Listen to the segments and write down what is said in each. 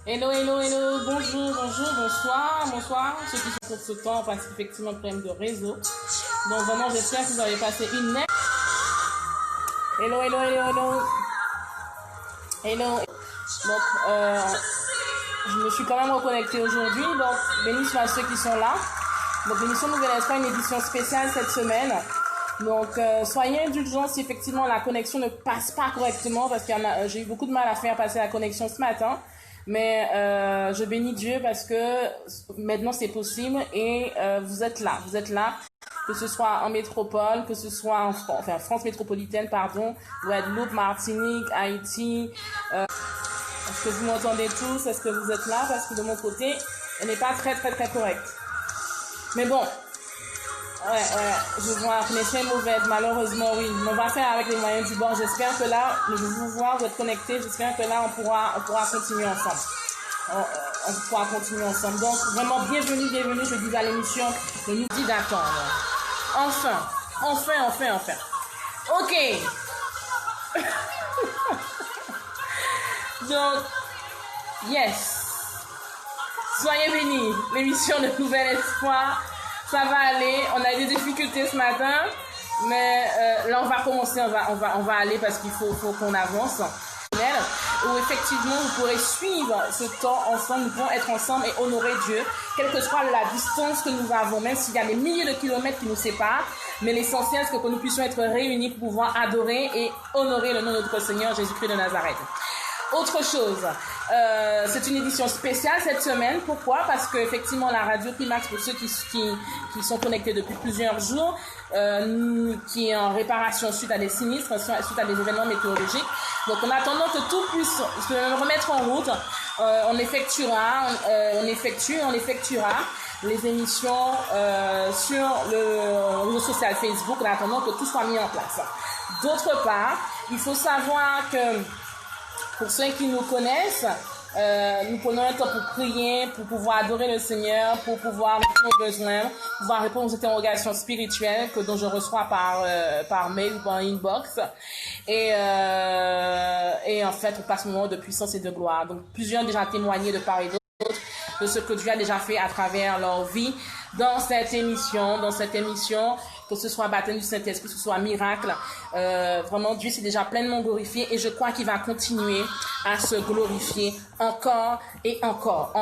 Hello, hello, hello, bonjour, bonjour, bonsoir, bonsoir. Ceux qui sont pour ce temps parce qu'effectivement, problème de réseau. Donc vraiment, j'espère que vous avez passé une neige. Hello, hello, hello, hello. Hello. Donc, je me suis quand même reconnectée aujourd'hui. Donc, béni soit ceux qui sont là. Donc, l'émission Nouvelle Espoir, une édition spéciale cette semaine. Donc, soyez indulgents si effectivement la connexion ne passe pas correctement parce que j'ai eu beaucoup de mal à faire passer la connexion ce matin. Mais je bénis Dieu parce que maintenant c'est possible et vous êtes là, que ce soit en métropole, que ce soit en France métropolitaine, pardon, Guadeloupe, Martinique, Haïti. Est-ce que vous m'entendez tous? Est-ce que vous êtes là? Parce que de mon côté, elle n'est pas très correcte. Mais bon, ouais, je vois, la connexion est mauvaise, malheureusement, oui. Mais on va faire avec les moyens du bord. J'espère que là, je vais vous voir, vous êtes connectés. J'espère que là, on pourra continuer ensemble. On pourra continuer ensemble. Donc, vraiment, bienvenue, je dis à l'émission Le Midi d'attendre. Enfin. Ok. Donc, yes. Soyez bénis. L'émission de Nouvel Espoir. Ça va aller. On a eu des difficultés ce matin. Mais là, on va commencer. On va aller parce qu'il faut qu'on avance. Où effectivement vous pourrez suivre ce temps ensemble, nous pourrons être ensemble et honorer Dieu, quelle que soit la distance que nous avons, même s'il y a des milliers de kilomètres qui nous séparent, mais l'essentiel c'est que nous puissions être réunis pour pouvoir adorer et honorer le nom de notre Seigneur Jésus-Christ de Nazareth. Autre chose, c'est une édition spéciale cette semaine. Pourquoi? Parce que effectivement la radio Climax, pour ceux qui sont connectés depuis plusieurs jours, qui est en réparation suite à des sinistres, suite à des événements météorologiques. Donc en attendant que tout puisse se remettre en route, on effectuera les émissions sur le réseau social Facebook en attendant que tout soit mis en place. D'autre part, il faut savoir que pour ceux qui nous connaissent, nous prenons un temps pour prier, pour pouvoir adorer le Seigneur, pour pouvoir répondre aux besoins, pouvoir répondre aux interrogations spirituelles dont je reçois par mail ou par inbox. Et en fait, on passe un moment de puissance et de gloire. Donc, plusieurs ont déjà témoigné de part et d'autre de ce que Dieu a déjà fait à travers leur vie dans cette émission, que ce soit baptême du Saint-Esprit, que ce soit miracle. Vraiment, Dieu s'est déjà pleinement glorifié et je crois qu'il va continuer à se glorifier encore et encore.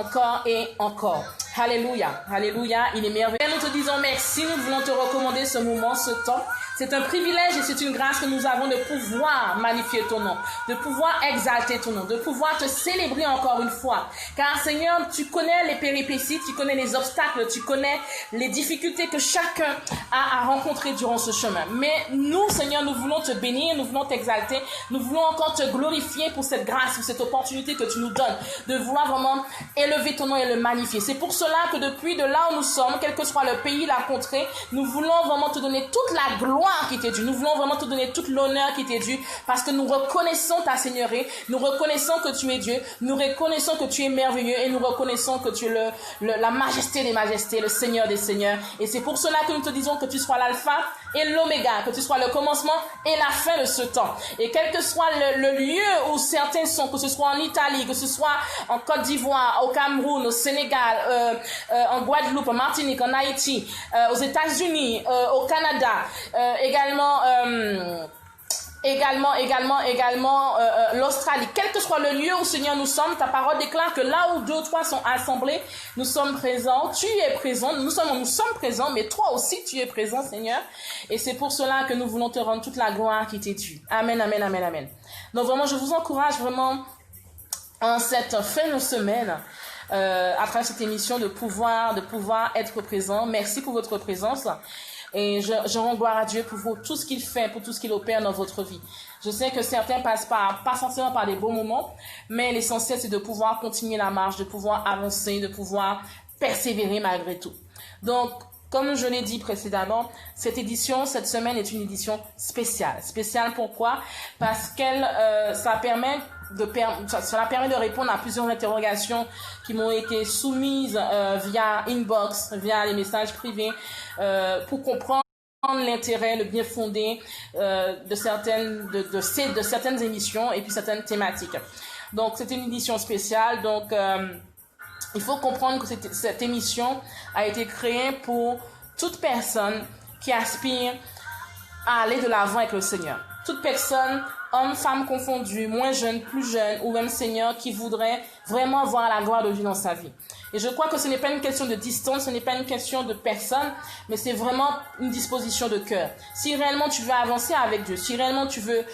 Alléluia, alléluia, il est merveilleux. Nous te disons merci, nous voulons te recommander ce moment, ce temps. C'est un privilège et c'est une grâce que nous avons de pouvoir magnifier ton nom, de pouvoir exalter ton nom, de pouvoir te célébrer encore une fois. Car Seigneur, tu connais les péripéties, tu connais les obstacles, tu connais les difficultés que chacun a à rencontrer durant ce chemin. Mais nous, Seigneur, nous voulons te bénir, nous voulons t'exalter, nous voulons encore te glorifier pour cette grâce, pour cette opportunité que tu nous donnes, de vouloir vraiment élever ton nom et le magnifier. C'est pour cela que depuis de là où nous sommes, quel que soit le pays, la contrée, nous voulons vraiment te donner toute la gloire qui t'est due. Nous voulons vraiment te donner toute l'honneur qui t'est due parce que nous reconnaissons ta seigneurie, nous reconnaissons que tu es Dieu, nous reconnaissons que tu es merveilleux et nous reconnaissons que tu es la majesté des majestés, le Seigneur des seigneurs. Et c'est pour cela que nous te disons que tu sois l'alpha et l'oméga, que tu sois le commencement et la fin de ce temps. Et quel que soit le lieu où certains sont, que ce soit en Italie, que ce soit en Côte d'Ivoire, au Cameroun, au Sénégal, en Guadeloupe, en Martinique, en Haïti, aux États-Unis, au Canada, également l'Australie, quel que soit le lieu où Seigneur nous sommes, ta parole déclare que là où 2 ou 3 sont assemblés, nous sommes présents, tu es présent, nous sommes présents, mais toi aussi tu es présent Seigneur, et c'est pour cela que nous voulons te rendre toute la gloire qui t'est due. Amen, amen, amen, amen. Donc vraiment, je vous encourage vraiment en cette fin de semaine, à travers cette émission, de pouvoir être présent. Merci pour votre présence. Et je rends gloire à Dieu pour tout ce qu'il fait, pour tout ce qu'il opère dans votre vie. Je sais que certains passent pas forcément par des beaux moments, mais l'essentiel c'est de pouvoir continuer la marche, de pouvoir avancer, de pouvoir persévérer malgré tout. Donc, comme je l'ai dit précédemment, cette semaine est une édition spéciale. Spéciale pourquoi? Parce qu'elle, ça permet de répondre à plusieurs interrogations qui m'ont été soumises via inbox, via les messages privés, pour comprendre l'intérêt, le bien fondé de certaines émissions et puis certaines thématiques. Donc, c'était une édition spéciale. Donc, il faut comprendre que cette émission a été créée pour toute personne qui aspire à aller de l'avant avec le Seigneur. Toute personne, homme, femme confondus, moins jeune, plus jeune, ou même Seigneur, qui voudrait vraiment voir la gloire de Dieu dans sa vie. Et je crois que ce n'est pas une question de distance, ce n'est pas une question de personne, mais c'est vraiment une disposition de cœur. Si réellement tu veux avancer avec Dieu, si réellement tu veux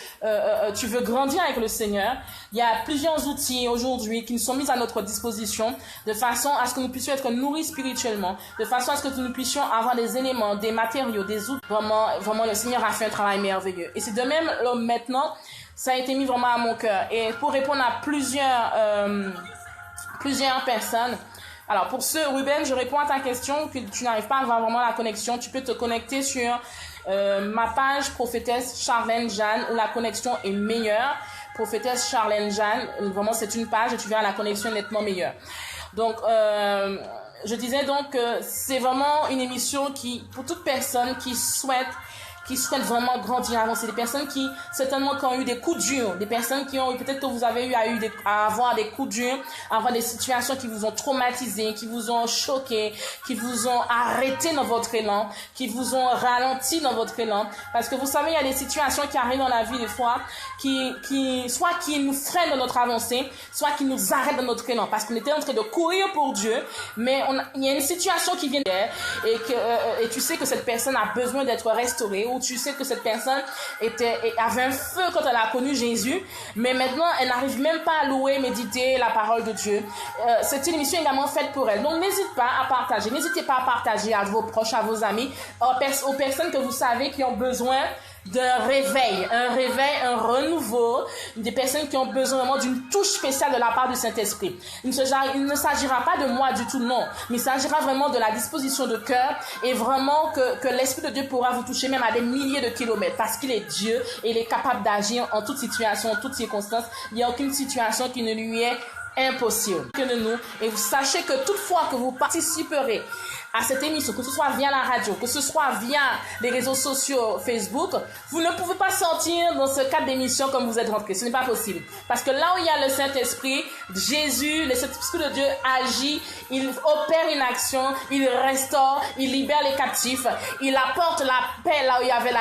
grandir avec le Seigneur, il y a plusieurs outils aujourd'hui qui nous sont mis à notre disposition de façon à ce que nous puissions être nourris spirituellement, de façon à ce que nous puissions avoir des éléments, des matériaux, des outils. Vraiment, le Seigneur a fait un travail merveilleux. Et c'est de même maintenant, ça a été mis vraiment à mon cœur. Et pour répondre à plusieurs personnes, alors pour ceux, Ruben, je réponds à ta question, que tu n'arrives pas à avoir vraiment la connexion, tu peux te connecter sur ma page Prophétesse Charlène Jeanne où la connexion est meilleure. Prophétesse Charlène Jeanne, vraiment c'est une page et tu verras la connexion nettement meilleure. Donc, je disais donc que c'est vraiment une émission qui, pour toute personne qui souhaite vraiment grandir, avancer, des personnes qui certainement qui ont eu des coups durs, des personnes qui ont eu, peut-être que vous avez eu à avoir des coups durs, à avoir des situations qui vous ont traumatisé, qui vous ont choqué, qui vous ont arrêté dans votre élan, qui vous ont ralenti dans votre élan, parce que vous savez, il y a des situations qui arrivent dans la vie des fois, soit qui nous freinent dans notre avancée, soit qui nous arrêtent dans notre élan, parce qu'on était en train de courir pour Dieu, mais il y a une situation qui vient et tu sais que cette personne a besoin d'être restaurée, ou tu sais que cette personne avait un feu quand elle a connu Jésus, mais maintenant elle n'arrive même pas à louer, méditer la parole de Dieu. C'est une émission également faite pour elle. Donc n'hésitez pas à partager, n'hésitez pas à partager à vos proches, à vos amis, aux personnes que vous savez qui ont besoin d'un réveil, un renouveau, des personnes qui ont besoin vraiment d'une touche spéciale de la part du Saint-Esprit. Il ne s'agira pas de moi du tout, non, mais il s'agira vraiment de la disposition de cœur et vraiment que l'Esprit de Dieu pourra vous toucher même à des milliers de kilomètres parce qu'il est Dieu et il est capable d'agir en toute situation, en toute circonstance. Il n'y a aucune situation qui ne lui est impossible. Que de nous, et vous sachez que toutefois que vous participerez à cette émission, que ce soit via la radio, que ce soit via les réseaux sociaux Facebook, vous ne pouvez pas sortir dans ce cadre d'émission comme vous êtes rentré. Ce n'est pas possible. Parce que là où il y a le Saint-Esprit, Jésus, le Saint-Esprit de Dieu agit, il opère une action, il restaure, il libère les captifs, il apporte la paix là où il y avait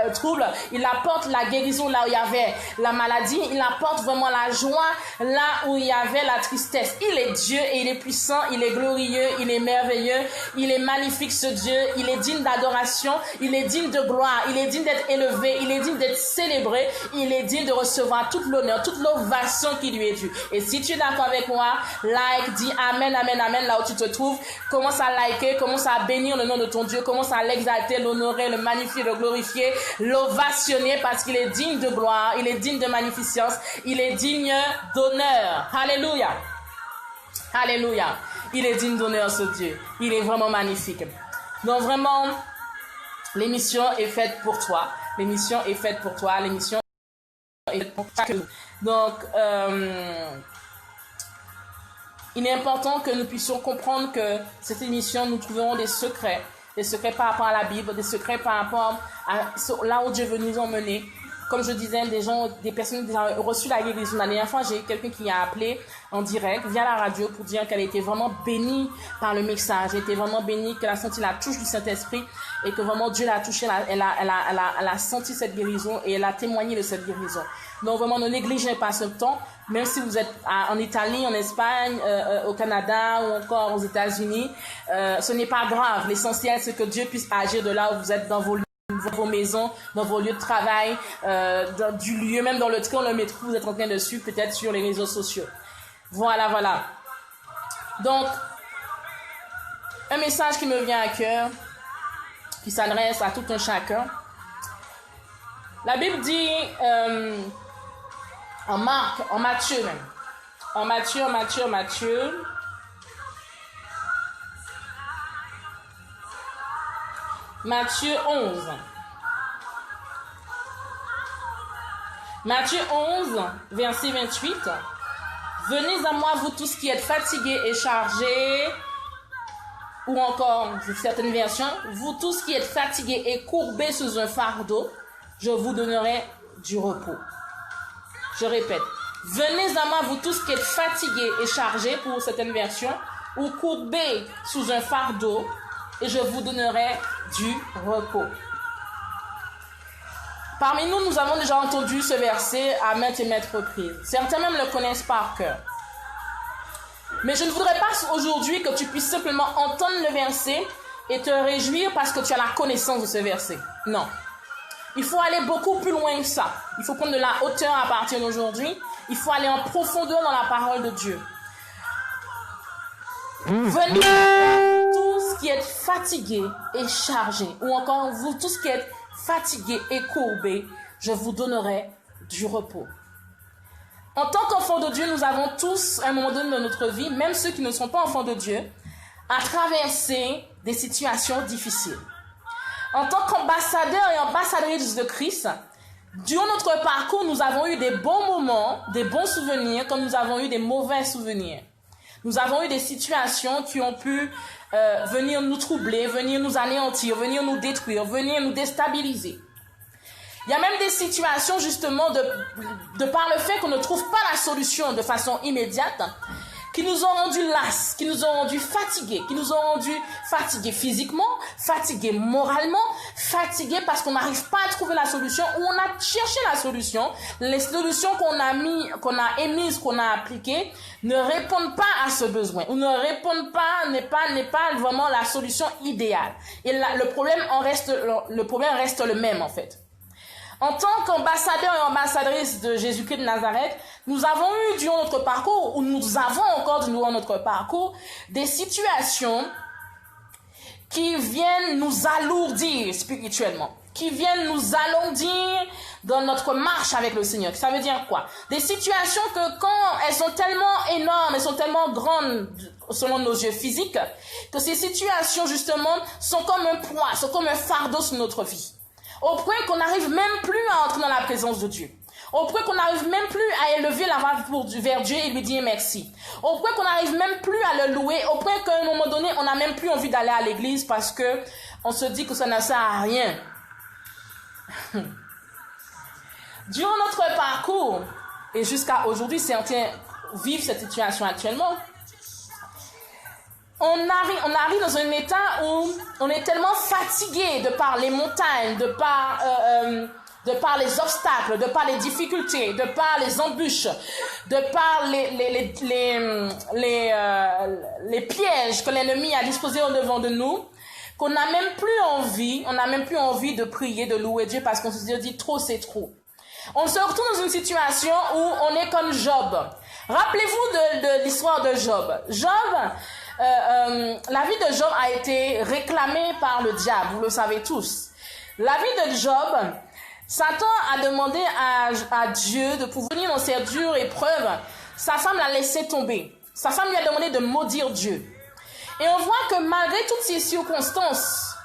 le trouble, il apporte la guérison là où il y avait la maladie, il apporte vraiment la joie là où il y avait la tristesse. Il est Dieu et il est puissant, il est glorieux, il est merveilleux, il est magnifique ce Dieu, il est digne d'adoration, il est digne de gloire, il est digne d'être élevé, il est digne d'être célébré, il est digne de recevoir toute l'honneur, toute l'ovation qui lui est due. Et si tu es d'accord avec moi, like, dis amen, amen, amen là où tu te trouves, commence à liker, commence à bénir le nom de ton Dieu, commence à l'exalter, l'honorer, le magnifier, le glorifier, l'ovationner parce qu'il est digne de gloire, il est digne de magnificence, il est digne d'honneur. Alléluia. Alléluia. Il est digne d'honneur ce Dieu. Il est vraiment magnifique. Donc vraiment, l'émission est faite pour toi. L'émission est faite pour toi. L'émission est faite pour chacun. Donc, il est important que nous puissions comprendre que cette émission, nous trouverons des secrets par rapport à la Bible, des secrets par rapport à là où Dieu veut nous emmener. Comme je disais, des personnes qui ont reçu la guérison. La dernière fois, j'ai eu quelqu'un qui a appelé en direct via la radio pour dire qu'elle était vraiment bénie par le message. Elle était vraiment bénie, qu'elle a senti la touche du Saint-Esprit et que vraiment Dieu l'a touchée. Elle a senti cette guérison et elle a témoigné de cette guérison. Donc vraiment, ne négligez pas ce temps. Même si vous êtes en Italie, en Espagne, au Canada ou encore aux États-Unis, ce n'est pas grave. L'essentiel, c'est que Dieu puisse agir de là où vous êtes dans vos maisons, dans vos lieux de travail, du lieu, même dans le train, le métro, vous êtes en train de suivre, peut-être sur les réseaux sociaux. Voilà. Donc, un message qui me vient à cœur, qui s'adresse à tout un chacun. La Bible dit, en Matthieu même, en Matthieu. Matthieu 11. Matthieu 11, verset 28. Venez à moi, vous tous qui êtes fatigués et chargés, ou encore, certaines versions, vous tous qui êtes fatigués et courbés sous un fardeau, je vous donnerai du repos. Je répète, Venez à moi, vous tous qui êtes fatigués et chargés, pour certaines versions, ou courbés sous un fardeau, et je vous donnerai du repos. Parmi nous, nous avons déjà entendu ce verset à maintes et maintes reprises. Certains même le connaissent par cœur. Mais je ne voudrais pas aujourd'hui que tu puisses simplement entendre le verset et te réjouir parce que tu as la connaissance de ce verset. Non. Il faut aller beaucoup plus loin que ça. Il faut prendre de la hauteur à partir d'aujourd'hui. Il faut aller en profondeur dans la parole de Dieu. Venez tous qui êtes fatigués et chargés, ou encore vous tous qui êtes fatigués et courbés, je vous donnerai du repos. En tant qu'enfants de Dieu, nous avons tous, à un moment donné de notre vie, même ceux qui ne sont pas enfants de Dieu, à traverser des situations difficiles. En tant qu'ambassadeurs et ambassadrices de Christ, durant notre parcours, nous avons eu des bons moments, des bons souvenirs, comme nous avons eu des mauvais souvenirs. Nous avons eu des situations qui ont pu venir nous troubler, venir nous anéantir, venir nous détruire, venir nous déstabiliser. Il y a même des situations justement de par le fait qu'on ne trouve pas la solution de façon immédiate, qui nous ont rendus lasses, qui nous ont rendus fatigués, qui nous ont rendus fatigués physiquement, fatigués moralement, fatigués parce qu'on n'arrive pas à trouver la solution, ou on a cherché la solution. Les solutions qu'on a émises, qu'on a appliquées, ne répondent pas à ce besoin, ou ne répondent pas, n'est pas vraiment la solution idéale. Et là, le problème reste le même en fait. En tant qu'ambassadeurs et ambassadrices de Jésus-Christ de Nazareth, nous avons eu durant notre parcours, ou nous avons encore durant notre parcours, des situations qui viennent nous alourdir spirituellement, qui viennent nous alourdir dans notre marche avec le Seigneur. Ça veut dire quoi? Des situations que quand elles sont tellement énormes, elles sont tellement grandes selon nos yeux physiques, que ces situations justement sont comme un poids, sont comme un fardeau sur notre vie. Au point qu'on n'arrive même plus à entrer dans la présence de Dieu. Au point qu'on n'arrive même plus à élever la voix vers Dieu et lui dire merci. Au point qu'on n'arrive même plus à le louer. Au point qu'à un moment donné, on n'a même plus envie d'aller à l'église parce que on se dit que ça ne sert à rien. Durant notre parcours, et jusqu'à aujourd'hui, certains vivent cette situation actuellement, on arrive dans un état où on est tellement fatigué de par les montagnes, de par les obstacles, de par les difficultés, de par les embûches, de par les pièges que l'ennemi a disposés au-devant de nous, qu'on n'a même plus envie de prier, de louer Dieu parce qu'on se dit trop c'est trop. On se retrouve dans une situation où on est comme Job. Rappelez-vous de l'histoire de Job. La vie de Job a été réclamée par le diable, vous le savez tous. La vie de Job, Satan a demandé à Dieu de pouvoir venir dans ces dures épreuves. Sa femme l'a laissé tomber. Sa femme lui a demandé de maudire Dieu. Et on voit que malgré toutes ces circonstances,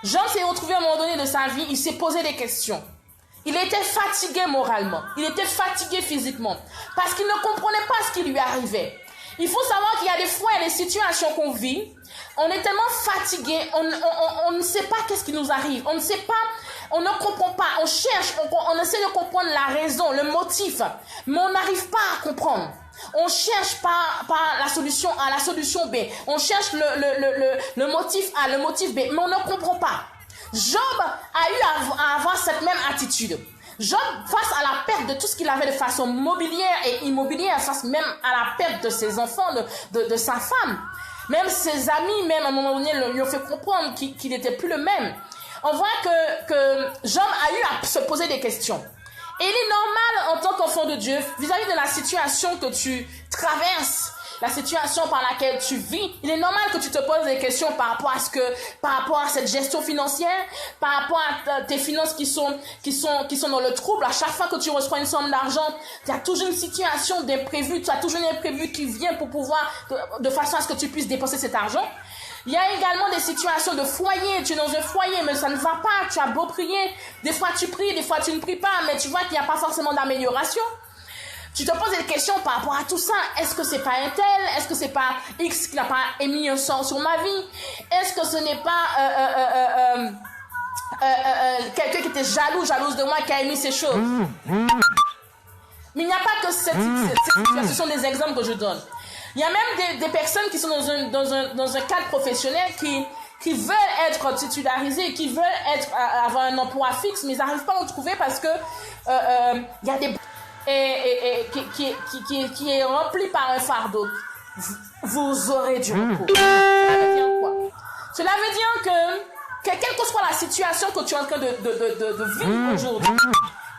Job s'est retrouvé à un moment donné de sa vie, il s'est posé des questions. Il était fatigué moralement, il était fatigué physiquement, parce qu'il ne comprenait pas ce qui lui arrivait. Il faut savoir qu'il y a des fois, il y a des situations qu'on vit, on est tellement fatigué, on ne sait pas qu'est-ce qui nous arrive, on ne sait pas, on ne comprend pas, on cherche, on essaie de comprendre la raison, le motif, mais on n'arrive pas à comprendre. On cherche pas la solution A, la solution B, on cherche le motif A, le motif B, mais on ne comprend pas. Job a eu à avoir cette même attitude. Job, face à la perte de tout ce qu'il avait de façon mobilière et immobilière, face même à la perte de ses enfants, de sa femme, même ses amis, même à un moment donné, lui ont fait comprendre qu'il n'était plus le même. On voit que Job a eu à se poser des questions. Et il est normal, en tant qu'enfant de Dieu, vis-à-vis de la situation que tu traverses, la situation par laquelle tu vis, il est normal que tu te poses des questions par rapport à cette gestion financière, par rapport à tes finances qui sont dans le trouble. À chaque fois que tu reçois une somme d'argent, il y a toujours une situation d'imprévu, tu as toujours un imprévu qui vient pour pouvoir, de façon à ce que tu puisses dépenser cet argent. Il y a également des situations de foyer, tu es dans un foyer, mais ça ne va pas, tu as beau prier, des fois tu pries, des fois tu ne pries pas, mais tu vois qu'il n'y a pas forcément d'amélioration. Tu te poses des questions par rapport à tout ça. Est-ce que c'est pas un tel? Est-ce que c'est pas X qui n'a pas émis un sort sur ma vie? Est-ce que ce n'est pas quelqu'un qui était jalouse de moi qui a émis ces choses? Mais il n'y a pas que cette situation, ce sont des exemples que je donne. Il y a même des personnes qui sont dans un cadre professionnel qui veulent être titularisés, qui veulent avoir un emploi fixe, mais ils n'arrivent pas à en trouver parce que il y a des qui est rempli par un fardeau. Vous aurez du repos. Cela veut dire quoi? Cela veut dire que quelle que soit la situation que tu es en train de vivre aujourd'hui,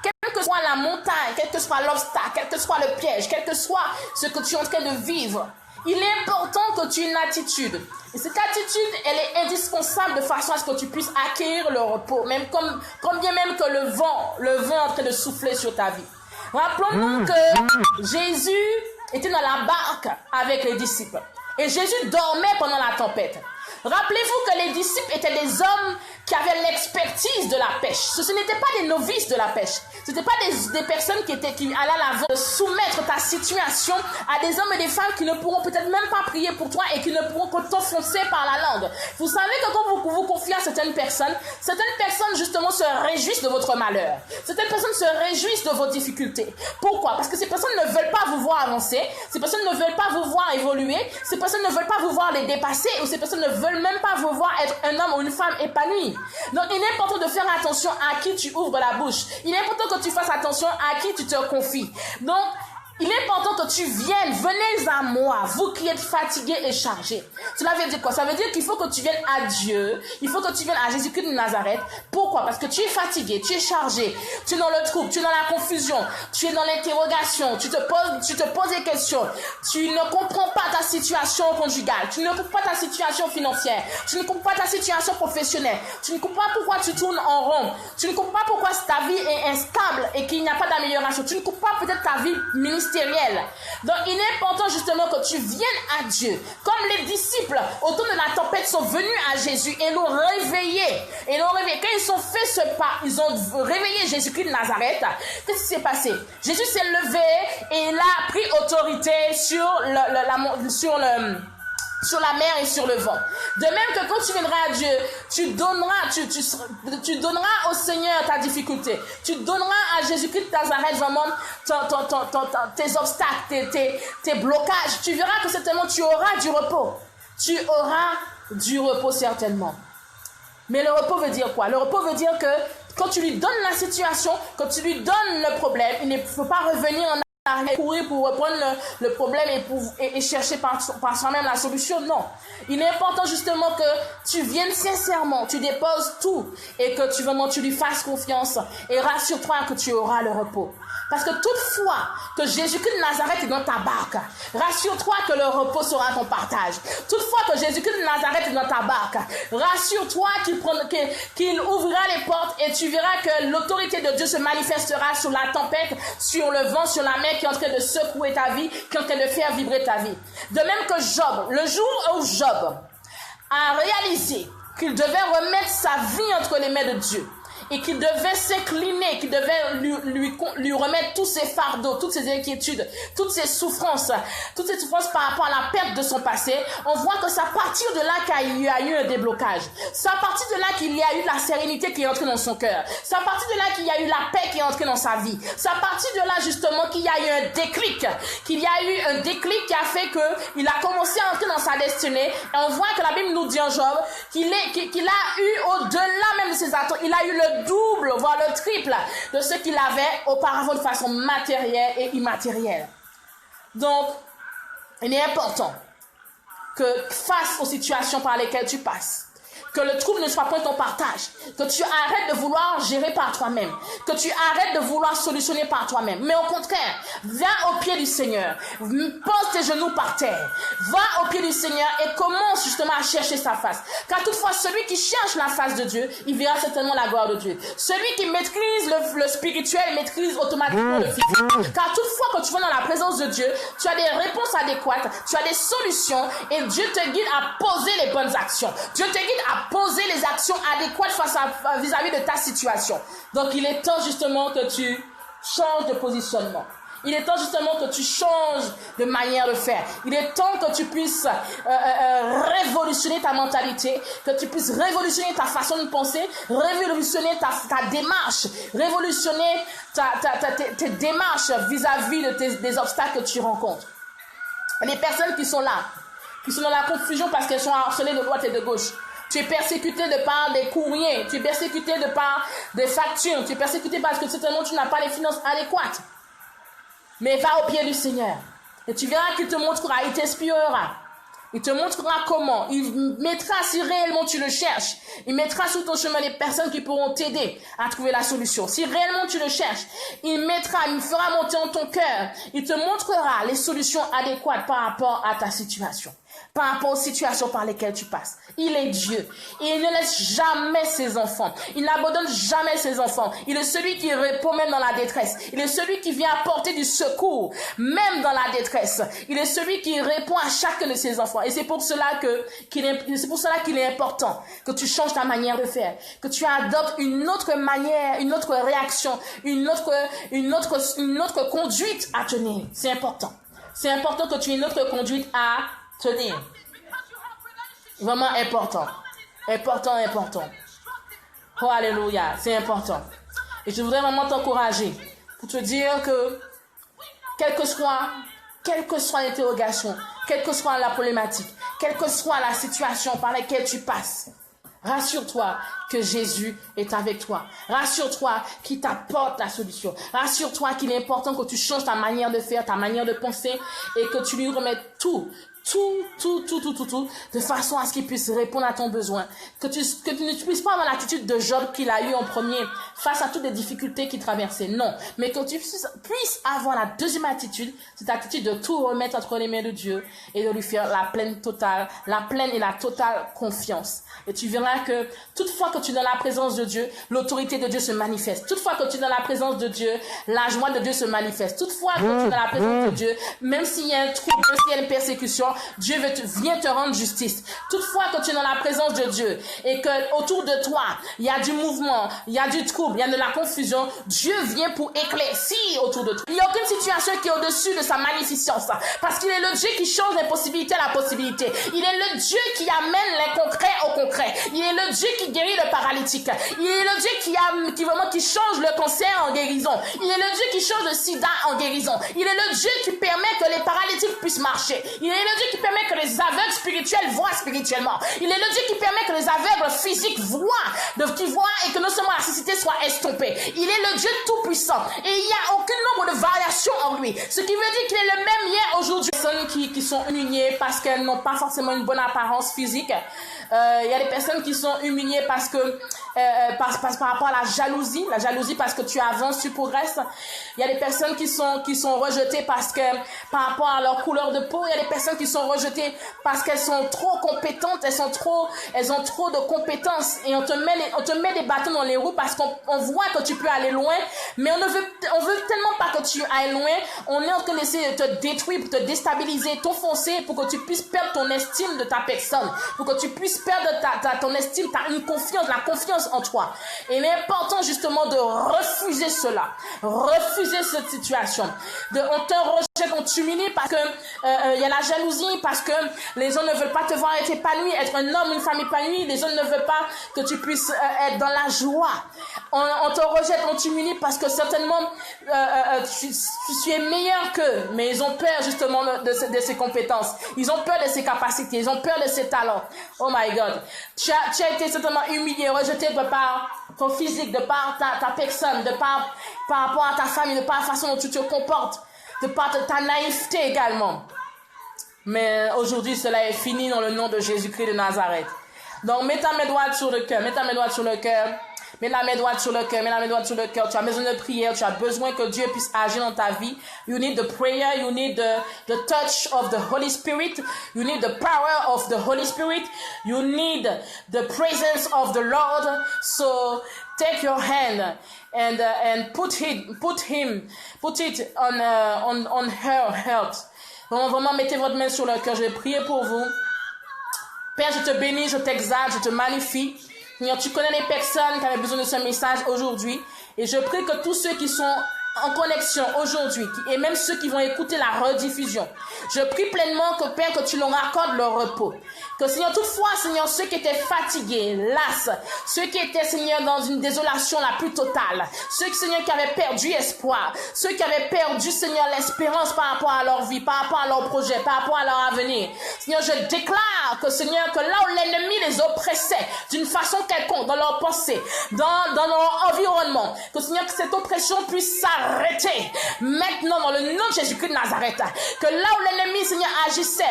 quelle que soit la montagne, quel que soit l'obstacle, quel que soit le piège, quel que soit ce que tu es en train de vivre, il est important que tu aies une attitude. Et cette attitude, elle est indispensable de façon à ce que tu puisses acquérir le repos, même comme bien même que le vent est en train de souffler sur ta vie. Rappelons-nous que Jésus était dans la barque avec les disciples. Et Jésus dormait pendant la tempête. Rappelez-vous que les disciples étaient des hommes qui avaient l'expertise de la pêche. Ce n'étaient pas des novices de la pêche. Ce n'étaient pas des personnes qui allaient à l'avant de soumettre ta situation à des hommes et des femmes qui ne pourront peut-être même pas prier pour toi et qui ne pourront que t'enfoncer par la langue. Vous savez que quand vous vous confiez à certaines personnes justement se réjouissent de votre malheur. Certaines personnes se réjouissent de vos difficultés. Pourquoi? Parce que ces personnes ne veulent pas vous voir avancer. Ces personnes ne veulent pas vous voir évoluer. Ces personnes ne veulent pas vous voir les dépasser. Ou ces personnes ne veulent même pas vous voir être un homme ou une femme épanoui. Donc il est important de faire attention à qui tu ouvres la bouche. Il est important que tu fasses attention à qui tu te confies. Donc il est important que tu viennes, venez à moi, vous qui êtes fatigués et chargés. Cela veut dire quoi? Ça veut dire qu'il faut que tu viennes à Dieu, il faut que tu viennes à Jésus-Christ de Nazareth. Pourquoi? Parce que tu es fatigué, tu es chargé, tu es dans le trouble, tu es dans la confusion, tu es dans l'interrogation, tu te poses des questions, tu ne comprends pas ta situation conjugale, tu ne comprends pas ta situation financière, tu ne comprends pas ta situation professionnelle, tu ne comprends pas pourquoi tu tournes en rond, tu ne comprends pas pourquoi ta vie est instable et qu'il n'y a pas d'amélioration, tu ne comprends pas peut-être ta vie ministérielle. Donc il est important justement que tu viennes à Dieu. Comme les disciples autour de la tempête sont venus à Jésus et l'ont réveillé. Quand ils ont fait ce pas, ils ont réveillé Jésus-Christ de Nazareth. Qu'est-ce qui s'est passé? Jésus s'est levé et il a pris autorité sur la mer et sur le vent. De même que quand tu viendras à Dieu, tu donneras au Seigneur ta difficulté. Tu donneras à Jésus-Christ de Nazareth vraiment tes obstacles, tes blocages. Tu verras que certainement tu auras du repos. Tu auras du repos certainement. Mais le repos veut dire quoi? Le repos veut dire que quand tu lui donnes la situation, quand tu lui donnes le problème, il ne faut pas revenir en courir pour reprendre le problème et chercher par soi-même la solution. Non. Il est important justement que tu viennes sincèrement, tu déposes tout et que tu lui fasses confiance et rassure-toi que tu auras le repos. Parce que toutefois que Jésus-Christ de Nazareth est dans ta barque, rassure-toi que le repos sera ton partage. Toutefois que Jésus-Christ de Nazareth est dans ta barque, rassure-toi qu'il ouvrira les portes et tu verras que l'autorité de Dieu se manifestera sur la tempête, sur le vent, sur la mer qui est en train de secouer ta vie, qui est en train de faire vibrer ta vie. De même que Job, le jour où Job a réalisé qu'il devait remettre sa vie entre les mains de Dieu, et qu'il devait s'incliner, qu'il devait lui remettre tous ses fardeaux, toutes ses inquiétudes, toutes ses souffrances par rapport à la perte de son passé, on voit que c'est à partir de là qu'il y a eu un déblocage. C'est à partir de là qu'il y a eu la sérénité qui est entrée dans son cœur. C'est à partir de là qu'il y a eu la paix qui est entrée dans sa vie. C'est à partir de là justement qu'il y a eu un déclic, qui a fait qu'il a commencé à entrer dans sa destinée. Et on voit que la Bible nous dit en Job qu'il a eu au-delà même de ses attentes, il a eu le double, voire le triple de ce qu'il avait auparavant de façon matérielle et immatérielle. Donc, il est important que face aux situations par lesquelles tu passes, que le trouble ne soit pas ton partage, que tu arrêtes de vouloir gérer par toi-même, que tu arrêtes de vouloir solutionner par toi-même, mais au contraire, viens au pied du Seigneur, pose tes genoux par terre, va au pied du Seigneur et commence justement à chercher sa face, car toutefois celui qui cherche la face de Dieu, il verra certainement la gloire de Dieu. Celui qui maîtrise le spirituel maîtrise automatiquement le physique, car toutefois quand tu vas dans la présence de Dieu, tu as des réponses adéquates, tu as des solutions et Dieu te guide à poser les bonnes actions. Dieu te guide à poser les actions adéquates vis-à-vis de ta situation. Donc il est temps justement que tu changes de positionnement. Il est temps justement que tu changes de manière de faire. Il est temps que tu puisses révolutionner ta mentalité, que tu puisses révolutionner ta façon de penser, révolutionner ta démarche, révolutionner tes démarches vis-à-vis de des obstacles que tu rencontres. Les personnes qui sont là, qui sont dans la confusion parce qu'elles sont harcelées de droite et de gauche. Tu es persécuté de par des courriers, tu es persécuté de par des factures, tu es persécuté parce que certainement tu n'as pas les finances adéquates. Mais va au pied du Seigneur et tu verras qu'il te montrera, il t'inspirera. Il te montrera comment. Il mettra, si réellement tu le cherches, il mettra sur ton chemin les personnes qui pourront t'aider à trouver la solution. Si réellement tu le cherches, il fera monter en ton cœur. Il te montrera les solutions adéquates par rapport à ta situation, par rapport aux situations par lesquelles tu passes. Il est Dieu. Et il ne laisse jamais ses enfants. Il n'abandonne jamais ses enfants. Il est celui qui répond même dans la détresse. Il est celui qui vient apporter du secours, même dans la détresse. Il est celui qui répond à chacun de ses enfants. Et c'est pour cela qu'il est important que tu changes ta manière de faire, que tu adoptes une autre manière, une autre réaction, une autre conduite à tenir. C'est important. C'est important que tu aies une autre conduite à tenir. Vraiment important. Important. Oh, alléluia. C'est important. Et je voudrais vraiment t'encourager pour te dire que quelle que soit l'interrogation, quelle que soit la problématique, quelle que soit la situation par laquelle tu passes, rassure-toi que Jésus est avec toi. Rassure-toi qu'il t'apporte la solution. Rassure-toi qu'il est important que tu changes ta manière de faire, ta manière de penser et que tu lui remettes tout, de façon à ce qu'il puisse répondre à ton besoin. Que tu ne puisses pas avoir l'attitude de Job qu'il a eu en premier face à toutes les difficultés qu'il traversait. Non. Mais que tu puisses avoir la deuxième attitude, cette attitude de tout remettre entre les mains de Dieu et de lui faire la pleine et la totale confiance. Et tu verras que toutefois que tu es dans la présence de Dieu, l'autorité de Dieu se manifeste. Toutefois que tu es dans la présence de Dieu, la joie de Dieu se manifeste. Toutefois que tu es dans la présence de Dieu, même s'il y a un trouble, même s'il y a une persécution, Dieu vient te rendre justice. Toutefois que tu es dans la présence de Dieu et que autour de toi, il y a du mouvement, il y a du trouble, il y a de la confusion, Dieu vient pour éclaircir autour de toi. Il n'y a aucune situation qui est au-dessus de sa magnificence parce qu'il est le Dieu qui change l'impossibilité à la possibilité. Il est le Dieu qui amène l'inconcret au concret. Il est le Dieu qui guérit le paralytique. Il est le Dieu qui change le cancer en guérison. Il est le Dieu qui change le sida en guérison. Il est le Dieu qui permet que les paralytiques puissent marcher. Il est le Dieu qui permet que les aveugles spirituels voient spirituellement. Il est le Dieu qui permet que les aveugles physiques qui voient et que non seulement la cécité soit estompée. Il est le Dieu tout-puissant. Et il n'y a aucun nombre de variations en lui. Ce qui veut dire qu'il est le même hier, aujourd'hui. Les personnes qui sont humiliées parce qu'elles n'ont pas forcément une bonne apparence physique. Il y a des personnes qui sont humiliées parce que par rapport à la jalousie parce que tu avances, tu progresses. Il y a des personnes qui sont rejetées parce que par rapport à leur couleur de peau. Il y a des personnes qui sont rejetées parce qu'elles sont trop compétentes, elles ont trop de compétences et on te met des bâtons dans les roues parce qu'on voit que tu peux aller loin, mais on veut tellement pas que tu ailles loin. On est en train d'essayer de te détruire, pour te déstabiliser, t'enfoncer pour que tu puisses perdre ton estime de ta personne, pour que tu puisses perdre ton estime, la confiance en toi. Et il est important justement de refuser cela, refuser cette situation. On te rejette, on t'humilie parce que il y a la jalousie, parce que les gens ne veulent pas te voir être épanoui, être un homme, une femme épanouie. Les gens ne veulent pas que tu puisses être dans la joie. On te rejette, on t'humilie parce que certainement tu es meilleur qu'eux, mais ils ont peur justement de ses compétences. Ils ont peur de ses capacités, ils ont peur de ses talents. Oh my God. Tu as été certainement humilié, rejeté de par ton physique, de par ta personne, par rapport à ta famille, de par la façon dont tu te comportes, de par ta naïveté également. Mais aujourd'hui, cela est fini dans le nom de Jésus-Christ de Nazareth. Donc, mets ta main droite sur le cœur, mets la main droite sur le cœur. Tu as besoin de prière, tu as besoin que Dieu puisse agir dans ta vie. You need the prayer, you need the touch of the Holy Spirit, you need the power of the Holy Spirit, you need the presence of the Lord. So take your hand and put it on her heart. Vraiment, mettez votre main sur le cœur. Je vais prier pour vous. Père, je te bénis, je t'exalte, je te magnifie. Seigneur, tu connais les personnes qui avaient besoin de ce message aujourd'hui. Et je prie que tous ceux qui sont en connexion aujourd'hui, et même ceux qui vont écouter la rediffusion, je prie pleinement que Père, que tu leur accordes le repos. Que Seigneur, toutefois, Seigneur, ceux qui étaient fatigués, las, ceux qui étaient, Seigneur, dans une désolation la plus totale, ceux, Seigneur, qui avaient perdu espoir, ceux qui avaient perdu, Seigneur, l'espérance par rapport à leur vie, par rapport à leur projet, par rapport à leur avenir. Seigneur, je déclare que, Seigneur, que là où l'ennemi les oppressait d'une façon quelconque, dans leur pensée, dans leur environnement, que, Seigneur, que cette oppression puisse s'arrêter maintenant dans le nom de Jésus-Christ de Nazareth. Que là où l'ennemi, Seigneur, agissait,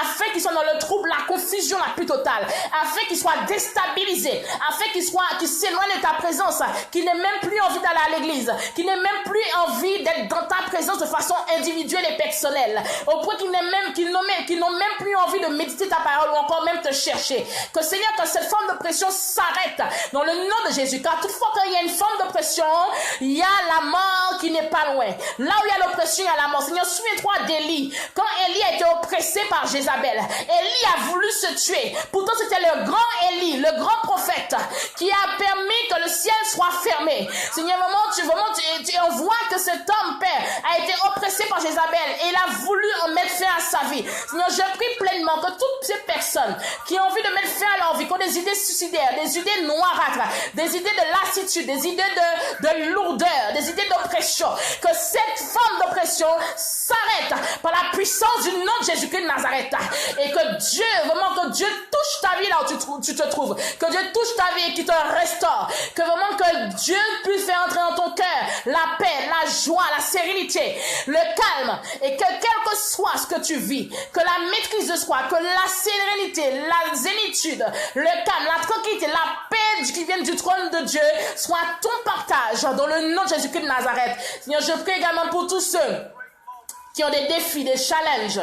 afin qu'ils soient dans le trouble, la confusion la plus totale, afin qu'ils soient déstabilisés, afin qu'ils s'éloignent de ta présence, qu'ils n'aient même plus envie d'aller à l'église, qu'ils n'aient même plus envie d'être dans ta présence de façon individuelle et personnelle, au point qu'ils n'ont même plus envie de méditer ta parole ou encore même te chercher. Que Seigneur, que cette forme de pression s'arrête dans le nom de Jésus, car toutefois quand il y a une forme de pression, il y a la mort qui n'est pas loin. Là où il y a l'oppression, il y a la mort. Seigneur, souviens-toi d'Élie. Quand Élie a été oppressé par Jézabel, Élie a voulu se tuer. Pourtant, c'était le grand Élie, le grand prophète, qui a permis que le ciel soit fermé. Seigneur, on voit que cet homme, Père, a été oppressé par Jézabel et il a voulu en mettre fin à sa vie. Seigneur, je prie pleinement que toutes ces personnes qui ont envie de mettre fin à leur vie, qui ont des idées suicidaires, des idées noirâtres, des idées de lassitude, des idées de lourdeur, des idées d'oppression, que cette forme d'oppression s'arrête par la puissance du nom de Jésus-Christ de Nazareth. Et que Dieu, vraiment que Dieu touche ta vie là où tu te trouves. Que Dieu touche ta vie et qu'il te restaure. Que vraiment que Dieu puisse faire entrer dans ton cœur la paix, la joie, la sérénité, le calme. Et que quel que soit ce que tu vis, que la maîtrise de soi, que la sérénité, la zénitude, le calme, la tranquillité, la paix qui viennent du trône de Dieu soit ton partage dans le nom de Jésus-Christ de Nazareth. Seigneur, je prie également pour tous ceux qui ont des défis, des challenges,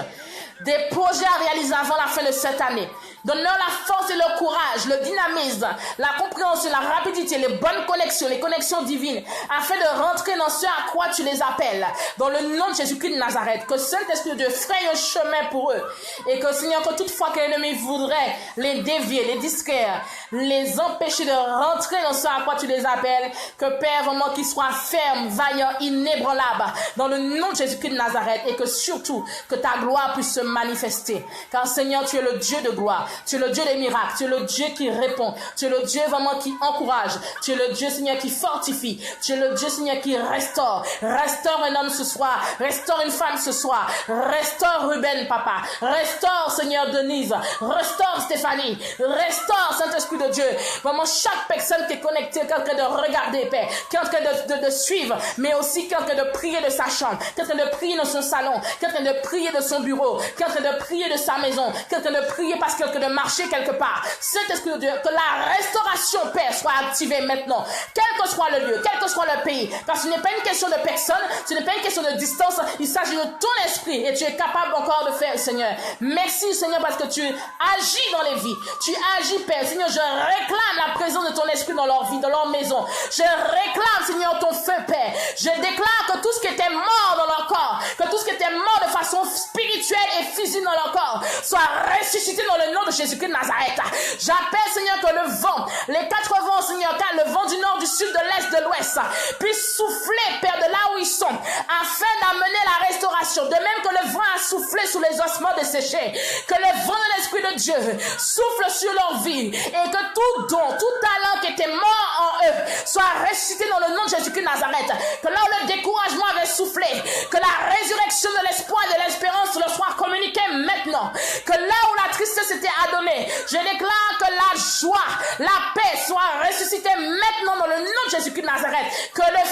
des projets à réaliser avant la fin de cette année. Donne-leur la force et le courage, le dynamisme, la compréhension, la rapidité, les bonnes connexions, les connexions divines, afin de rentrer dans ce à quoi tu les appelles. Dans le nom de Jésus-Christ de Nazareth, que Saint-Esprit de Dieu fraye un chemin pour eux. Et que Seigneur, que toutefois que l'ennemi voudrait les dévier, les distraire, les empêcher de rentrer dans ce à quoi tu les appelles, que Père, vraiment qu'ils soient fermes, vaillants, inébranlables, dans le nom de Jésus-Christ de Nazareth, et que surtout, que ta gloire puisse se manifester. Car Seigneur, tu es le Dieu de gloire. Tu es le Dieu des miracles. Tu es le Dieu qui répond. Tu es le Dieu vraiment qui encourage. Tu es le Dieu, Seigneur, qui fortifie. Tu es le Dieu, Seigneur, qui restaure. Restaure un homme ce soir. Restaure une femme ce soir. Restaure Ruben, papa. Restaure, Seigneur, Denise. Restaure Stéphanie. Restaure, Saint-Esprit de Dieu. Vraiment, chaque personne qui est connectée, qui est en train de regarder, Père, qui est en train de suivre, mais aussi qui est en train de prier de sa chambre, qui est en train de prier dans son salon, qui est en train de prier de son bureau, qui est en train de prier de sa maison, qui est en train de prier parce qu'il est en train de marcher quelque part. Saint-Esprit de Dieu, que la restauration, Père, soit activée maintenant, quel que soit le lieu, quel que soit le pays, parce que ce n'est pas une question de personne, ce n'est pas une question de distance, il s'agit de ton esprit et tu es capable encore de faire, Seigneur. Merci, Seigneur, parce que tu agis dans les vies, tu agis, Père. Seigneur, je réclame la présence de ton esprit dans leur vie, dans leur maison. Je réclame, Seigneur, ton feu, Père. Je déclare que tout ce qui était mort dans leur corps, que tout ce qui était mort de façon spirituelle et physique dans leur corps, soit ressuscité dans le nom de Jésus-Christ de Nazareth. J'appelle, Seigneur, que le vent, les quatre vents, Seigneur, car le vent du nord, du sud, de l'est, de l'ouest, puisse souffler, Père, de là où ils sont, afin d'amener la restauration. De même que le vent a soufflé sur les ossements desséchés, que le vent de l'Esprit de Dieu souffle sur leur vie, et que tout don, tout talent qui était mort en eux, soit ressuscité dans le nom de Jésus-Christ de Nazareth. Que là où le découragement avait soufflé, que la résurrection de l'espoir et de l'espérance leur soit communiquée maintenant. Que là où la tristesse était adonnée, je déclare que la joie, la paix soit ressuscitée maintenant dans le nom de Jésus-Christ de Nazareth. Que le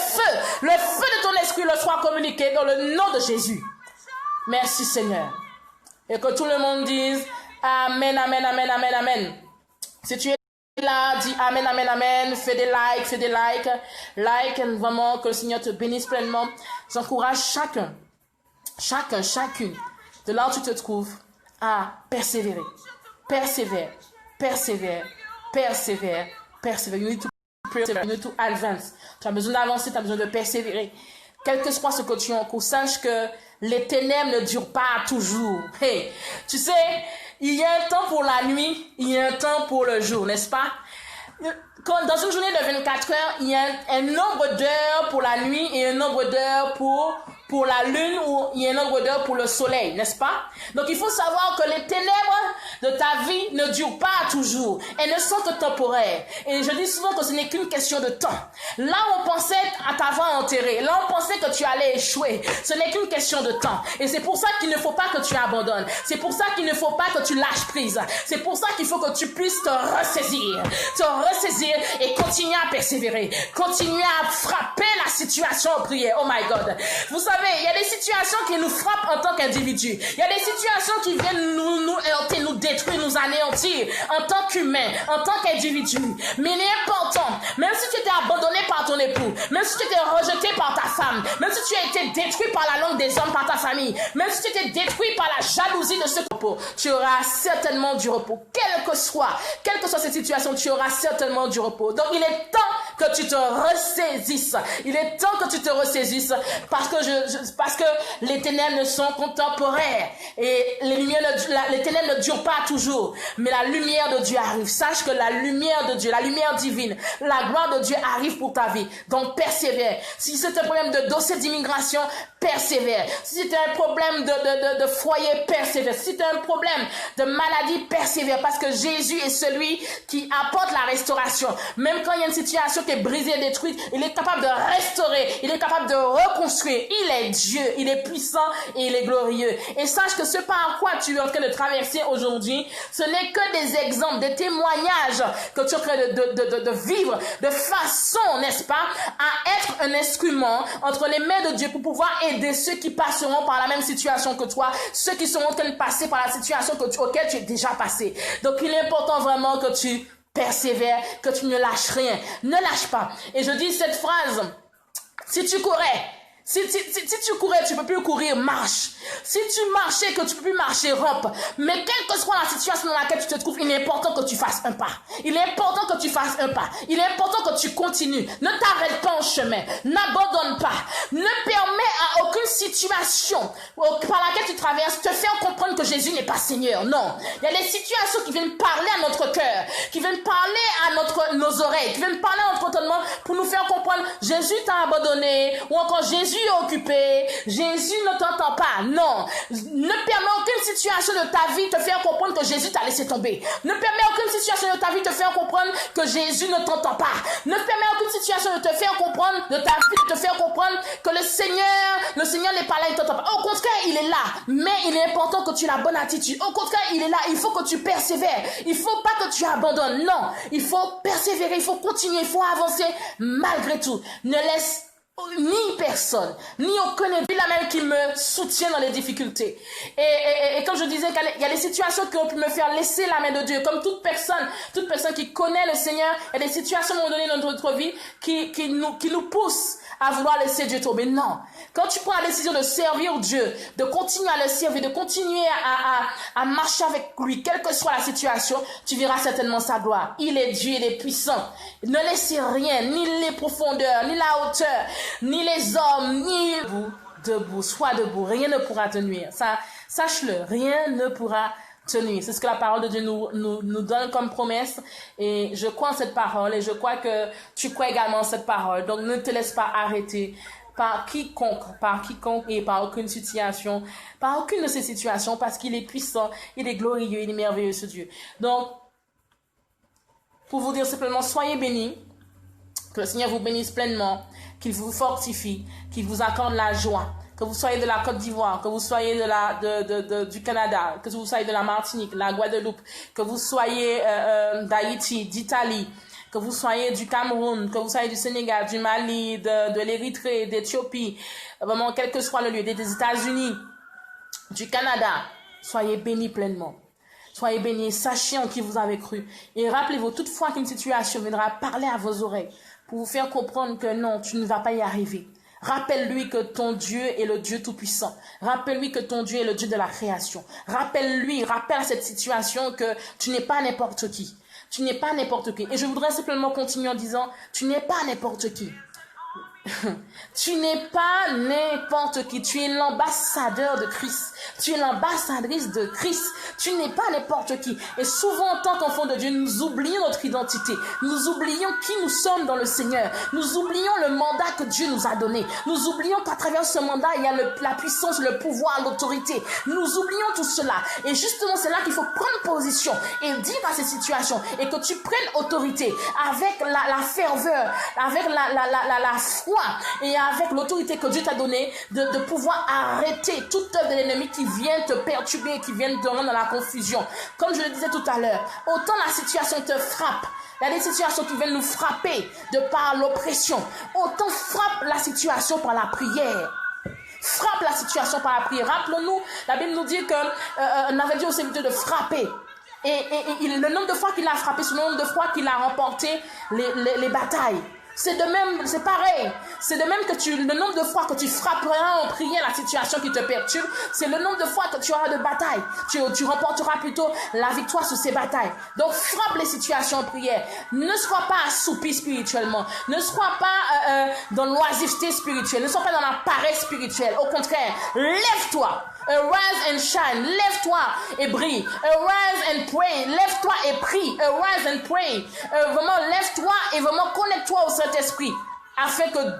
feu de ton esprit leur soit communiqué dans le nom de Jésus. Merci Seigneur. Et que tout le monde dise Amen, Amen, Amen, Amen, Amen. Si tu es là, dis Amen, Amen, Amen. Fais des likes. Like, vraiment, que le Seigneur te bénisse pleinement. J'encourage chacune, de là où tu te trouves, à persévérer. Persévère. You need to persevere. You need to advance. Tu as besoin d'avancer, tu as besoin de persévérer. Quel que soit ce que tu as en cours, sache que les ténèbres ne durent pas toujours. Hey, tu sais, il y a un temps pour la nuit, il y a un temps pour le jour, n'est-ce pas? dans une journée de 24 heures, il y a un nombre d'heures pour la nuit et un nombre d'heures pour la lune, ou il y a un nombre d'heures pour le soleil, n'est-ce pas? Donc il faut savoir que les ténèbres de ta vie ne durent pas toujours. Elles ne sont que temporaires. Et je dis souvent que ce n'est qu'une question de temps. Là où on pensait à t'avoir enterré, là où on pensait que tu allais échouer, ce n'est qu'une question de temps. Et c'est pour ça qu'il ne faut pas que tu abandonnes. C'est pour ça qu'il ne faut pas que tu lâches prise. C'est pour ça qu'il faut que tu puisses te ressaisir et continuer à persévérer. Continuer à frapper la situation en prière. Oh my God. Vous savez, il y a des situations qui nous frappent en tant qu'individu. Il y a des situations qui viennent nous heurter, nous détruire, nous anéantir en tant qu'humain, en tant qu'individu. Mais il est important, même si tu étais abandonné par ton époux, même si tu étais rejeté par ta femme, même si tu as été détruit par la langue des hommes, par ta famille, même si tu étais détruit par la jalousie de ce repos, tu auras certainement du repos. Quelle que soit cette situation, tu auras certainement du repos. Donc il est temps que tu te ressaisisses. Il est temps que tu te ressaisisses parce que les ténèbres ne sont contemporaires et les ténèbres ne durent pas toujours, mais la lumière de Dieu arrive. Sache que la lumière de Dieu, la lumière divine, la gloire de Dieu arrive pour ta vie. Donc persévère. Si c'est un problème de dossier d'immigration, persévère. Si c'est un problème de foyer, persévère. Si c'est un problème de maladie, persévère, parce que Jésus est celui qui apporte la restauration. Même quand il y a une situation qui est brisée et détruite, il est capable de restaurer, il est capable de reconstruire. Il est Dieu, il est puissant et il est glorieux. Et sache que ce par quoi tu es en train de traverser aujourd'hui, ce n'est que des exemples, des témoignages que tu es en train de vivre de façon, n'est-ce pas, à être un instrument entre les mains de Dieu pour pouvoir aider ceux qui passeront par la même situation que toi, ceux qui seront en train de passer par la situation auquel tu es déjà passé. Donc il est important vraiment que tu persévères, que tu ne lâches rien. Ne lâche pas. Et je dis cette phrase, si tu courais, si tu courais, tu peux plus courir, marche. Si tu marchais, que tu peux plus marcher, rampe. Mais quelle que soit la situation dans laquelle tu te trouves, il est important que tu fasses un pas. Il est important que tu fasses un pas. Il est important que tu continues. Ne t'arrête pas en chemin. N'abandonne pas. Ne permets à aucune situation par laquelle tu traverses te faire comprendre que Jésus n'est pas Seigneur. Non. Il y a des situations qui viennent parler à notre cœur, qui viennent parler à nos oreilles, qui viennent parler à notre entendement pour nous faire comprendre Jésus t'a abandonné, ou encore Jésus est occupé, Jésus ne t'entend pas. Non. Ne permets aucune situation de ta vie te faire comprendre que Jésus t'a laissé tomber. Ne permets aucune situation de ta vie te faire comprendre que Jésus ne t'entend pas. Ne permets aucune situation de te faire comprendre, de ta vie, de te faire comprendre que le Seigneur n'est pas là, il t'entend pas. Au contraire, il est là. Mais il est important que tu aies la bonne attitude. Au contraire, il est là. Il faut que tu persévères. Il faut pas que tu abandonnes. Non. Il faut persévérer. Il faut continuer. Il faut avancer malgré tout. Ne laisse ni personne, ni aucun ennemi la même qui me soutient dans les difficultés. Et comme je disais, il y a des situations qui ont pu me faire laisser la main de Dieu. Comme toute personne qui connaît le Seigneur, il y a des situations à un moment donné dans notre vie qui nous poussent à vouloir laisser Dieu tomber. Non. Quand tu prends la décision de servir Dieu, de continuer à le servir, de continuer à marcher avec lui, quelle que soit la situation, tu verras certainement sa gloire. Il est Dieu, il est puissant. Ne laissez rien, ni les profondeurs, ni la hauteur, ni les hommes, ni debout. Sois debout. Rien ne pourra te nuire. Ça, sache-le. Rien ne pourra te nuire. C'est ce que la parole de Dieu nous donne comme promesse. Et je crois en cette parole. Et je crois que tu crois également en cette parole. Donc, ne te laisse pas arrêter par quiconque et par aucune situation, par aucune de ces situations, parce qu'il est puissant, il est glorieux, il est merveilleux, ce Dieu. Donc, pour vous dire simplement, soyez bénis. Que le Seigneur vous bénisse pleinement, qu'il vous fortifie, qu'il vous accorde la joie, que vous soyez de la Côte d'Ivoire, que vous soyez du Canada, que vous soyez de la Martinique, la Guadeloupe, que vous soyez d'Haïti, d'Italie, que vous soyez du Cameroun, que vous soyez du Sénégal, du Mali, de l'Érythrée, d'Éthiopie, vraiment quel que soit le lieu, des États-Unis, du Canada, soyez bénis pleinement. Soyez bénis, sachez en qui vous avez cru. Et rappelez-vous, toutefois qu'une situation viendra parler à vos oreilles, pour vous faire comprendre que non, tu ne vas pas y arriver. Rappelle-lui que ton Dieu est le Dieu tout-puissant. Rappelle-lui que ton Dieu est le Dieu de la création. Rappelle à cette situation que tu n'es pas n'importe qui. Tu n'es pas n'importe qui. Et je voudrais simplement continuer en disant, tu n'es pas n'importe qui. Tu n'es pas n'importe qui, tu es l'ambassadeur de Christ. Tu es l'ambassadrice de Christ. Tu n'es pas n'importe qui. Et souvent, en tant qu'enfant de Dieu, nous oublions notre identité. Nous oublions qui nous sommes dans le Seigneur. Nous oublions le mandat que Dieu nous a donné. Nous oublions qu'à travers ce mandat, il y a la puissance, le pouvoir, l'autorité. Nous oublions tout cela. Et justement, c'est là qu'il faut prendre position et dire à ces situations et que tu prennes autorité avec la ferveur, avec la foi et avec l'autorité que Dieu t'a donnée de pouvoir arrêter toute œuvre de l'ennemi qui vient te perturber, qui vient te rendre dans la confusion. Comme je le disais tout à l'heure, autant la situation te frappe, il y a des situations qui viennent nous frapper de par l'oppression, autant frappe la situation par la prière. Frappe la situation par la prière. Rappelons-nous, la Bible nous dit qu'on avait dit au serviteur de frapper. Et le nombre de fois qu'il a frappé, c'est le nombre de fois qu'il a remporté les batailles. C'est de même, c'est pareil. C'est de même que le nombre de fois que tu frapperas en priant la situation qui te perturbe, c'est le nombre de fois que tu auras de batailles. Tu remporteras plutôt la victoire sur ces batailles. Donc, frappe les situations en prière. Ne sois pas assoupi spirituellement. Ne sois pas dans l'oisiveté spirituelle. Ne sois pas dans la paresse spirituelle. Au contraire, lève-toi. Arise and shine. Lève-toi et brille. Arise and pray. Lève-toi et prie. Arise and pray. Vraiment, lève-toi et vraiment connecte-toi au Saint-Esprit. Afin que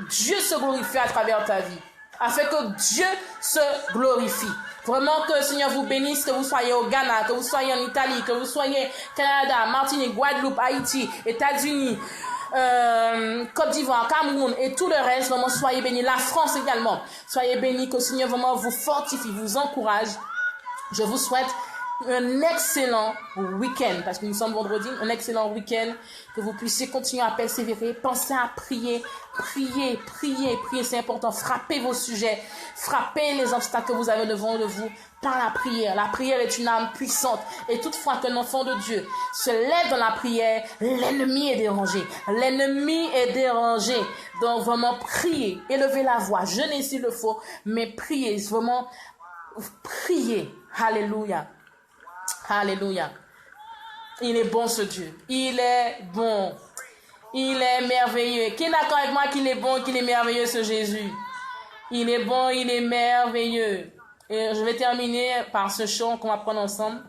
Dieu se glorifie à travers ta vie. Afin que Dieu se glorifie. Vraiment que le Seigneur vous bénisse, que vous soyez au Ghana, que vous soyez en Italie, que vous soyez au Canada, Martinique, Guadeloupe, Haïti, États-Unis, Côte d'Ivoire, Cameroun et tout le reste. Vraiment, soyez bénis. La France également. Soyez bénis, que le Seigneur vraiment vous fortifie, vous encourage. Je vous souhaite un excellent week-end, parce que nous sommes vendredi, un excellent week-end, que vous puissiez continuer à persévérer, pensez à prier, priez, c'est important, frappez vos sujets, frappez les obstacles que vous avez devant de vous par la prière. La prière est une arme puissante, et toutefois qu'un enfant de Dieu se lève dans la prière, l'ennemi est dérangé, donc vraiment priez, élevez la voix, jeûnez s'il le faut, mais priez, vraiment priez, alléluia. Alléluia. Il est bon ce Dieu. Il est bon. Il est merveilleux. Qui est d'accord avec moi qu'il est bon, qu'il est merveilleux ce Jésus? Il est bon, il est merveilleux. Et je vais terminer par ce chant qu'on va prendre ensemble.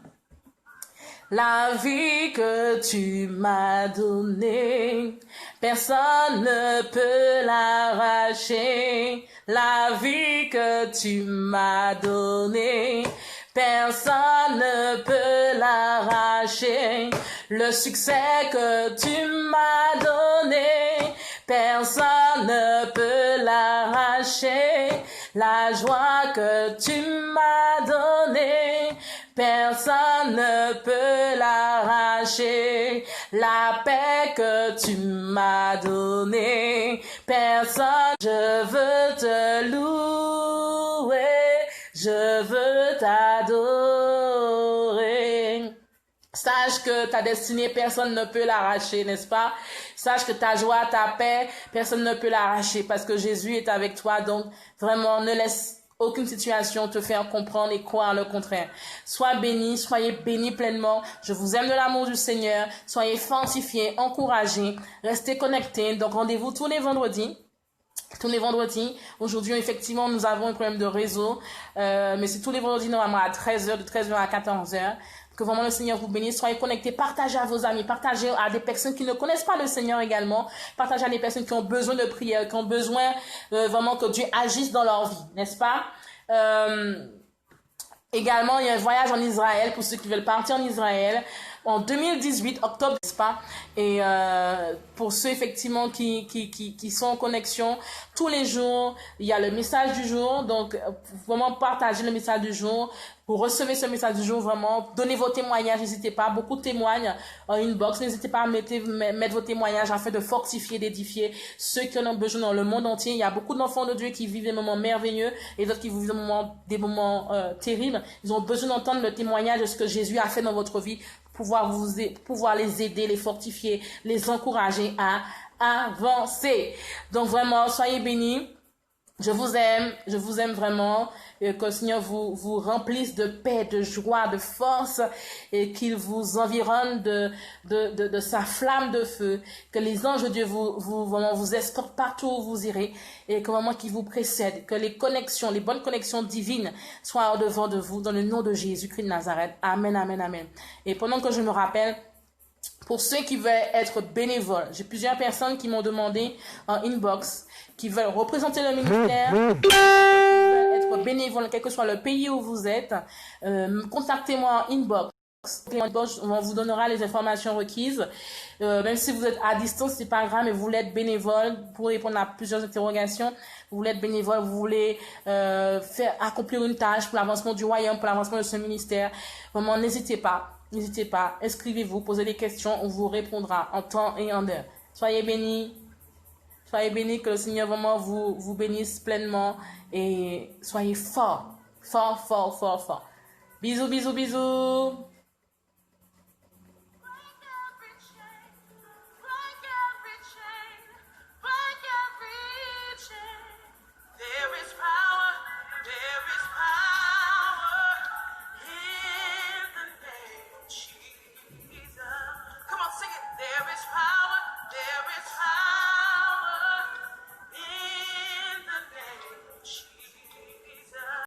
La vie que tu m'as donnée, personne ne peut l'arracher. La vie que tu m'as donnée, personne ne peut l'arracher. Le succès que tu m'as donné, personne ne peut l'arracher. La joie que tu m'as donnée, personne ne peut l'arracher. La paix que tu m'as donnée, personne. Je veux te louer, je veux t'adorer. Sache que ta destinée, personne ne peut l'arracher, n'est-ce pas? Sache que ta joie, ta paix, personne ne peut l'arracher parce que Jésus est avec toi. Donc, vraiment, ne laisse aucune situation te faire comprendre et croire le contraire. Sois béni, soyez bénis pleinement. Je vous aime de l'amour du Seigneur. Soyez fortifiés, encouragés. Restez connectés. Donc, rendez-vous tous les vendredis. Tous les vendredis. Aujourd'hui, effectivement, nous avons un problème de réseau. Mais c'est tous les vendredis, normalement, à 13h, de 13h à 14h. Que vraiment le Seigneur vous bénisse. Soyez connectés. Partagez à vos amis. Partagez à des personnes qui ne connaissent pas le Seigneur également. Partagez à des personnes qui ont besoin de prière, qui ont besoin vraiment que Dieu agisse dans leur vie. N'est-ce pas? Également, il y a un voyage en Israël pour ceux qui veulent partir en Israël. En 2018, octobre, n'est-ce pas? Et pour ceux effectivement qui sont en connexion, tous les jours, il y a le message du jour. Donc, vraiment partagez le message du jour. Vous recevez ce message du jour, vraiment, donnez vos témoignages, n'hésitez pas. Beaucoup témoignent en inbox, n'hésitez pas à mettre vos témoignages afin de fortifier, d'édifier ceux qui en ont besoin dans le monde entier. Il y a beaucoup d'enfants de Dieu qui vivent des moments merveilleux et d'autres qui vivent des moments terribles. Ils ont besoin d'entendre le témoignage de ce que Jésus a fait dans votre vie, pouvoir les aider, les fortifier, les encourager à avancer. Donc vraiment, soyez bénis. Je vous aime vraiment, et que le Seigneur vous remplisse de paix, de joie, de force, et qu'il vous environne de sa flamme de feu, que les anges de Dieu vraiment vous escortent partout où vous irez, et que vraiment qu'ils vous précèdent, que les connexions, les bonnes connexions divines soient au devant de vous, dans le nom de Jésus-Christ de Nazareth. Amen, amen, amen. Et pendant que je me rappelle, pour ceux qui veulent être bénévoles, j'ai plusieurs personnes qui m'ont demandé en inbox, qui veulent représenter le ministère, qui veulent être bénévoles, quel que soit le pays où vous êtes. Contactez-moi en inbox. On vous donnera les informations requises. Même si vous êtes à distance, c'est pas grave, mais vous voulez être bénévole pour répondre à plusieurs interrogations. Vous voulez être bénévole, vous voulez faire accomplir une tâche pour l'avancement du royaume, pour l'avancement de ce ministère. Vraiment, n'hésitez pas. N'hésitez pas, inscrivez-vous, posez des questions, on vous répondra en temps et en heure. Soyez bénis, que le Seigneur vraiment vous bénisse pleinement et soyez forts, fort. Bisous, bisous, bisous.